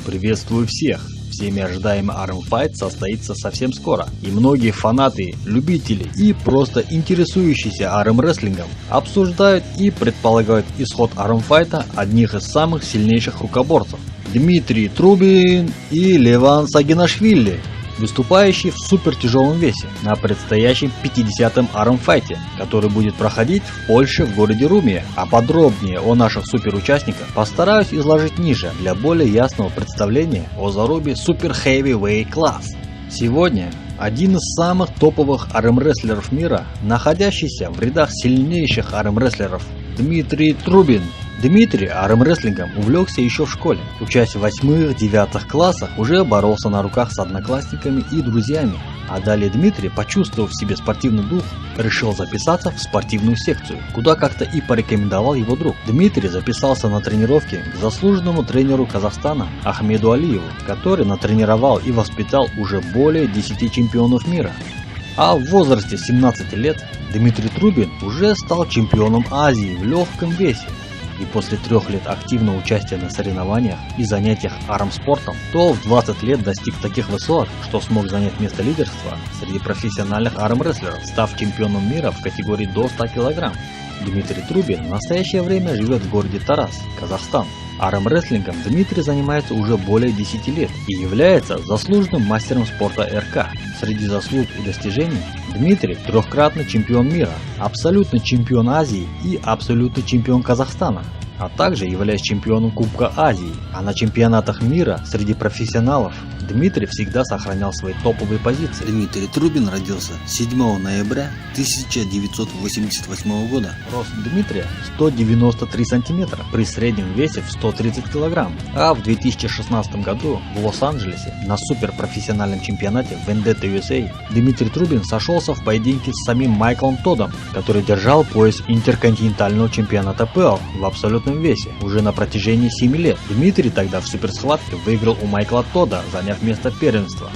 Приветствую всех! Всеми ожидаемый Армфайт состоится совсем скоро, и многие фанаты, любители и просто интересующиеся армрестлингом обсуждают и предполагают исход Армфайта одних из самых сильнейших рукоборцев – Дмитрий Трубин и Леван Сагинашвили, выступающий в супертяжелом весе на предстоящем 50-м Армфайте, который будет проходить в Польше в городе Руме. А подробнее о наших суперучастниках постараюсь изложить ниже для более ясного представления о зарубе Super Heavyweight Class. Сегодня один из самых топовых армрестлеров мира, находящийся в рядах сильнейших армрестлеров, Дмитрий Трубин. Дмитрий армрестлингом увлекся еще в школе. Учась в 8-9 классах, уже боролся на руках с одноклассниками и друзьями. А далее Дмитрий, почувствовав в себе спортивный дух, решил записаться в спортивную секцию, куда как-то и порекомендовал его друг. Дмитрий записался на тренировки к заслуженному тренеру Казахстана Ахмеду Алиеву, который натренировал и воспитал уже более 10 чемпионов мира. А в возрасте 17 лет Дмитрий Трубин уже стал чемпионом Азии в легком весе. И после 3 лет активного участия на соревнованиях и занятиях армспортом, то в 20 лет достиг таких высот, что смог занять место лидерства среди профессиональных армрестлеров, став чемпионом мира в категории до 100 кг. Дмитрий Трубин в настоящее время живет в городе Тарас, Казахстан. Армрестлингом Дмитрий занимается уже более 10 лет и является заслуженным мастером спорта РК. Среди заслуг и достижений Дмитрий – 3-кратный чемпион мира, абсолютный чемпион Азии и абсолютный чемпион Казахстана, а также являясь чемпионом Кубка Азии. А на чемпионатах мира среди профессионалов Дмитрий всегда сохранял свои топовые позиции. Дмитрий Трубин родился 7 ноября 1988 года. Рост Дмитрия 193 сантиметра при среднем весе в 130 кг. А в 2016 году в Лос-Анджелесе на суперпрофессиональном чемпионате Vendetta USA Дмитрий Трубин сошелся в поединке с самим Майклом Тоддом, который держал пояс интерконтинентального чемпионата ПЛ в абсолютном весе уже на протяжении 7 лет. Дмитрий тогда в суперсхватке выиграл у Майкла Тодда, заняв место первенства.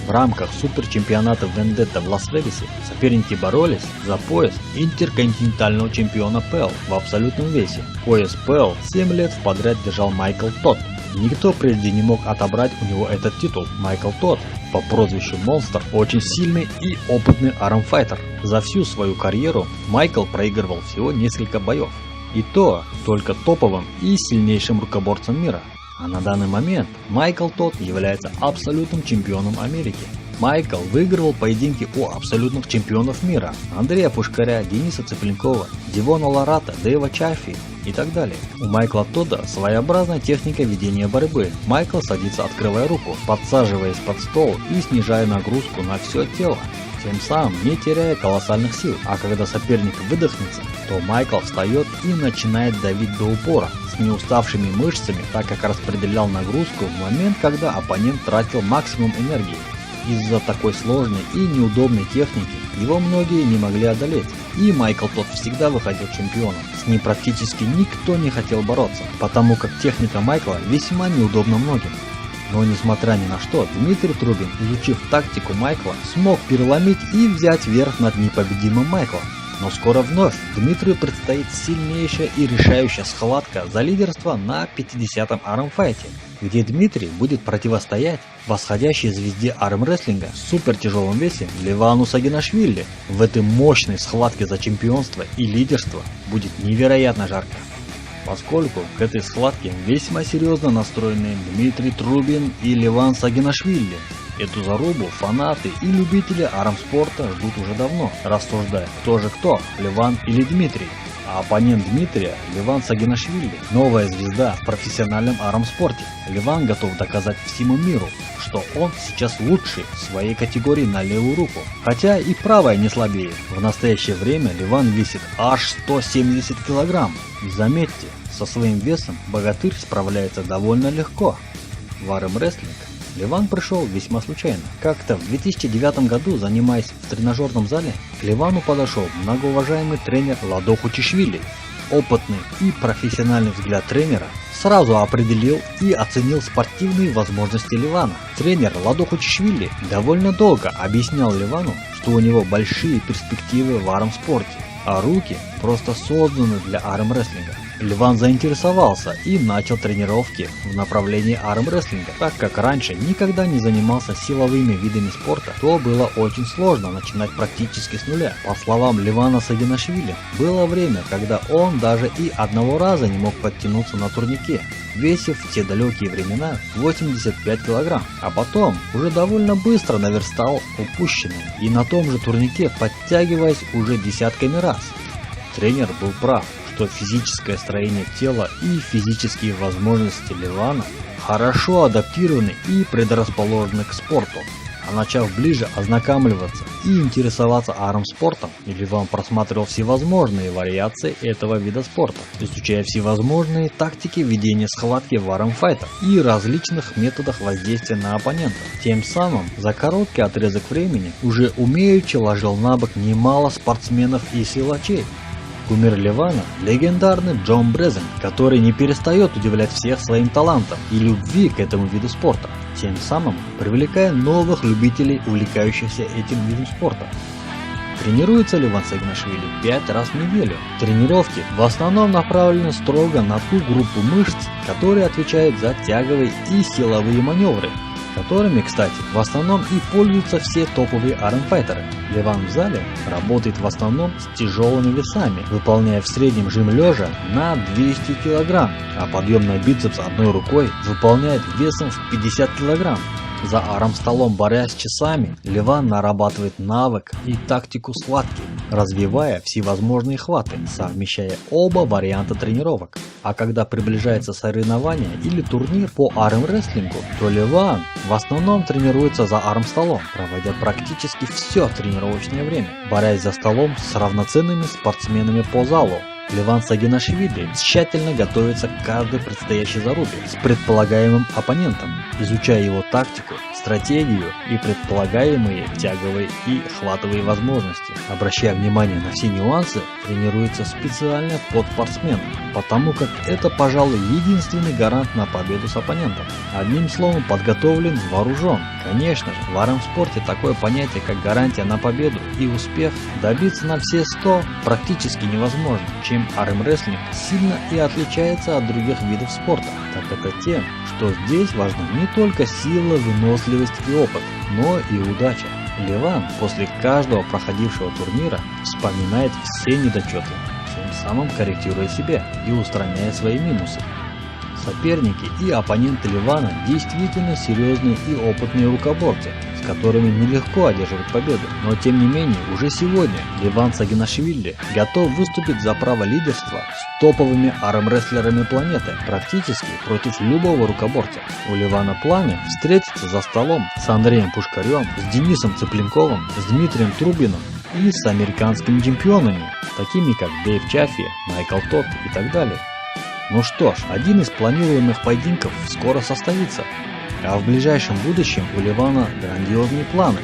В рамках суперчемпионата Vendetta в Лас-Вегасе соперники боролись за пояс интерконтинентального чемпиона ПЛ в абсолютном весе. Пояс ПЛ 7 лет подряд держал Майкл Тодд. Никто прежде не мог отобрать у него этот титул. Майкл Тодд по прозвищу Монстр очень сильный и опытный армфайтер. За всю свою карьеру Майкл проигрывал всего несколько боев. И то только топовым и сильнейшим рукоборцем мира. А на данный момент Майкл Тодд является абсолютным чемпионом Америки. Майкл выигрывал поединки у абсолютных чемпионов мира: Андрея Пушкаря, Дениса Цыпленкова, Дивона Ларата, Дэйва Чаффи и так далее. У Майкла Тодда своеобразная техника ведения борьбы. Майкл садится, открывая руку, подсаживаясь под стол и снижая нагрузку на все тело, тем самым не теряя колоссальных сил. А когда соперник выдохнется, то Майкл встает и начинает давить до упора с неуставшими мышцами, так как распределял нагрузку в момент, когда оппонент тратил максимум энергии. Из-за такой сложной и неудобной техники его многие не могли одолеть, и Майкл Тодд всегда выходил чемпионом. С ним практически никто не хотел бороться, потому как техника Майкла весьма неудобна многим. Но несмотря ни на что, Дмитрий Трубин, изучив тактику Майкла, смог переломить и взять верх над непобедимым Майклом. Но скоро вновь Дмитрию предстоит сильнейшая и решающая схватка за лидерство на 50-м армфайте, где Дмитрий будет противостоять восходящей звезде армрестлинга в супертяжелом весе Левану Сагинашвили. В этой мощной схватке за чемпионство и лидерство будет невероятно жарко, поскольку к этой схватке весьма серьезно настроены Дмитрий Трубин и Леван Сагинашвили. Эту зарубу фанаты и любители армспорта ждут уже давно, рассуждая, кто же кто, Леван или Дмитрий. А оппонент Дмитрия – Леван Сагинашвили, новая звезда в профессиональном армспорте. Леван готов доказать всему миру, что он сейчас лучший в своей категории на левую руку, хотя и правая не слабее. В настоящее время Леван весит аж 170 кг. И заметьте, со своим весом богатырь справляется довольно легко. В армрестлинг Леван пришел весьма случайно. Как-то в 2009 году, занимаясь в тренажерном зале, к Левану подошел многоуважаемый тренер Ладо Хучишвили. Опытный и профессиональный взгляд тренера сразу определил и оценил спортивные возможности Левана. Тренер Ладо Хучишвили довольно долго объяснял Левану, что у него большие перспективы в армспорте, а руки просто созданы для армрестлинга. Ливан заинтересовался и начал тренировки в направлении армрестлинга. Так как раньше никогда не занимался силовыми видами спорта, то было очень сложно начинать практически с нуля. По словам Ливана Сагинашвили, было время, когда он даже и одного раза не мог подтянуться на турнике, весив в те далекие времена 85 килограмм, а потом уже довольно быстро наверстал упущенное и на том же турнике подтягиваясь уже десятками раз. Тренер был прав, что физическое строение тела и физические возможности Ливана хорошо адаптированы и предрасположены к спорту. А начав ближе ознакомливаться и интересоваться армспортом, Ливан просматривал всевозможные вариации этого вида спорта, изучая всевозможные тактики ведения схватки в армфайтах и различных методах воздействия на оппонента. Тем самым за короткий отрезок времени уже умеючи ложил на бок немало спортсменов и силачей. Кумир Ливана – легендарный Джон Брезен, который не перестает удивлять всех своим талантом и любви к этому виду спорта, тем самым привлекая новых любителей, увлекающихся этим видом спорта. Тренируется Ливан Сагинашвили 5 раз в неделю. Тренировки в основном направлены строго на ту группу мышц, которые отвечают за тяговые и силовые маневры, которыми, кстати, в основном и пользуются все топовые армфайтеры. Ливан в зале работает в основном с тяжелыми весами, выполняя в среднем жим лежа на 200 кг, а подъем на бицепс одной рукой выполняет весом в 50 кг. За армстолом, борясь часами, Ливан нарабатывает навык и тактику схватки, развивая всевозможные хваты, совмещая оба варианта тренировок. А когда приближается соревнование или турнир по армрестлингу, то Ливан в основном тренируется за армстолом, проводя практически все тренировочное время, борясь за столом с равноценными спортсменами по залу. Ливан Сагинашвили тщательно готовится к каждой предстоящей зарубе с предполагаемым оппонентом, изучая его тактику, стратегию и предполагаемые тяговые и хватовые возможности. Обращая внимание на все нюансы, тренируется специально под спортсмена, потому как это, пожалуй, единственный гарант на победу с оппонентом. Одним словом, подготовлен, вооружен. Конечно же, в армспорте такое понятие, как гарантия на победу и успех, добиться на все 100 практически невозможно, чем армрестлинг сильно и отличается от других видов спорта, так это тем, что здесь важна не только сила, выносливость и опыт, но и удача. Ливан после каждого проходившего турнира вспоминает все недочеты, тем самым корректируя себя и устраняя свои минусы. Соперники и оппоненты Ливана действительно серьезные и опытные рукоборцы, с которыми нелегко одерживать победу. Но тем не менее, уже сегодня Ливан Сагинашвили готов выступить за право лидерства с топовыми армрестлерами планеты, практически против любого рукоборца. У Ливана планы встретиться за столом с Андреем Пушкарем, с Денисом Цыпленковым, с Дмитрием Трубиным и с американскими чемпионами, такими как Дэйв Чаффи, Майкл Тодд и так далее. Ну что ж, один из планируемых поединков скоро состоится, а в ближайшем будущем у Ливана грандиозные планы.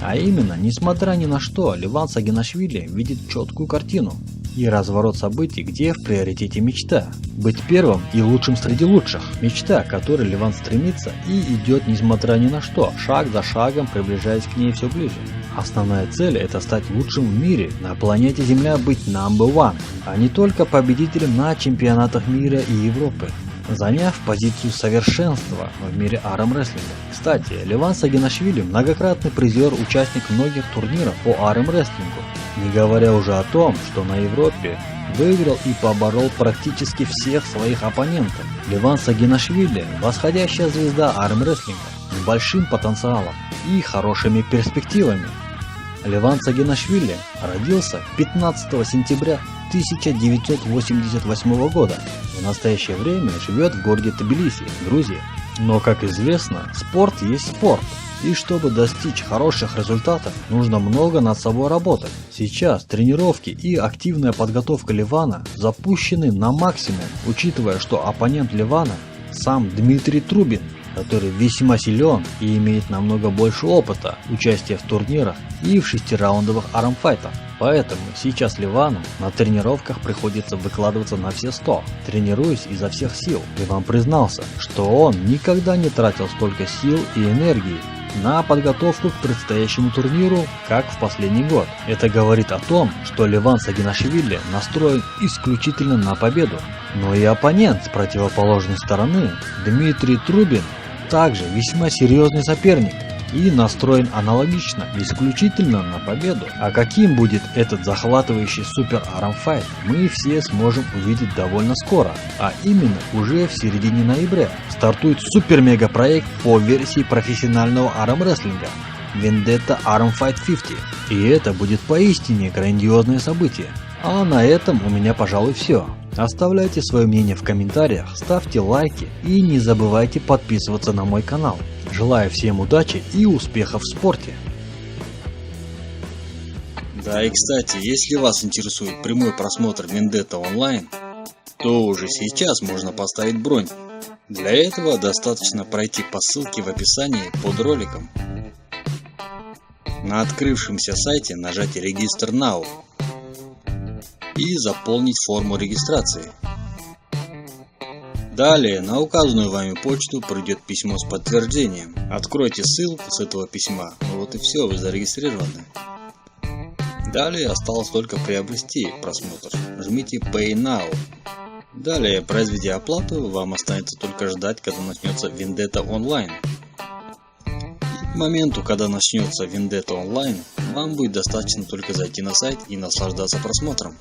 А именно, несмотря ни на что, Ливан Сагинашвили видит четкую картину и разворот событий, где в приоритете мечта. Быть первым и лучшим среди лучших. Мечта, к которой Ливан стремится и идет несмотря ни на что, шаг за шагом приближаясь к ней все ближе. Основная цель – это стать лучшим в мире, на планете Земля быть number one, а не только победителем на чемпионатах мира и Европы, заняв позицию совершенства в мире армрестлинга. Кстати, Ливан Сагинашвили многократный призер, участник многих турниров по армрестлингу, не говоря уже о том, что на Европе выиграл и поборол практически всех своих оппонентов. Ливан Сагинашвили – восходящая звезда армрестлинга с большим потенциалом и хорошими перспективами. Ливан Сагинашвили родился 15 сентября 1988 года. В настоящее время живет в городе Тбилиси, Грузия. Но, как известно, спорт есть спорт. И чтобы достичь хороших результатов, нужно много над собой работать. Сейчас тренировки и активная подготовка Ливана запущены на максимум, учитывая, что оппонент Ливана сам Дмитрий Трубин, который весьма силен и имеет намного больше опыта участия в турнирах и в 6-раундовых армфайтах. Поэтому сейчас Ливану на тренировках приходится выкладываться на все 100, тренируясь изо всех сил. Ливан признался, что он никогда не тратил столько сил и энергии на подготовку к предстоящему турниру, как в последний год. Это говорит о том, что Леван Сагинашвили настроен исключительно на победу. Но и оппонент с противоположной стороны, Дмитрий Трубин, также весьма серьезный соперник и настроен аналогично, исключительно на победу. А каким будет этот захватывающий супер армфайт, мы все сможем увидеть довольно скоро, а именно уже в середине ноября. Стартует супер-мега-проект по версии профессионального армрестлинга Vendetta Arm Fight 50, и это будет поистине грандиозное событие. А на этом у меня, пожалуй, все. Оставляйте свое мнение в комментариях, ставьте лайки и не забывайте подписываться на мой канал. Желаю всем удачи и успехов в спорте. Да и кстати, если вас интересует прямой просмотр Vendetta онлайн, то уже сейчас можно поставить бронь. Для этого достаточно пройти по ссылке в описании под роликом. На открывшемся сайте нажать «Register Now» и заполнить форму регистрации. Далее на указанную вами почту придет письмо с подтверждением. Откройте ссылку с этого письма. Ну вот и все, вы зарегистрированы. Далее осталось только приобрести просмотр. Жмите Pay Now. Далее, произведя оплату, вам останется только ждать, когда начнется Vendetta онлайн. И к моменту, когда начнется Vendetta онлайн, вам будет достаточно только зайти на сайт и наслаждаться просмотром.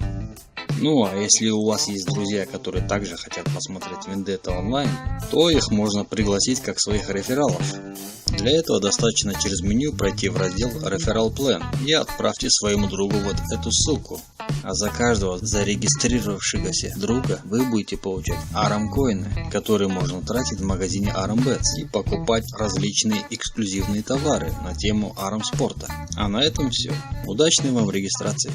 Ну а если у вас есть друзья, которые также хотят посмотреть Vendetta онлайн, то их можно пригласить как своих рефералов. Для этого достаточно через меню пройти в раздел Referral Plan и отправьте своему другу вот эту ссылку. А за каждого зарегистрировавшегося друга вы будете получать ARM-коины, которые можно тратить в магазине ARM-Bets и покупать различные эксклюзивные товары на тему ARM-спорта. А на этом все. Удачной вам регистрации!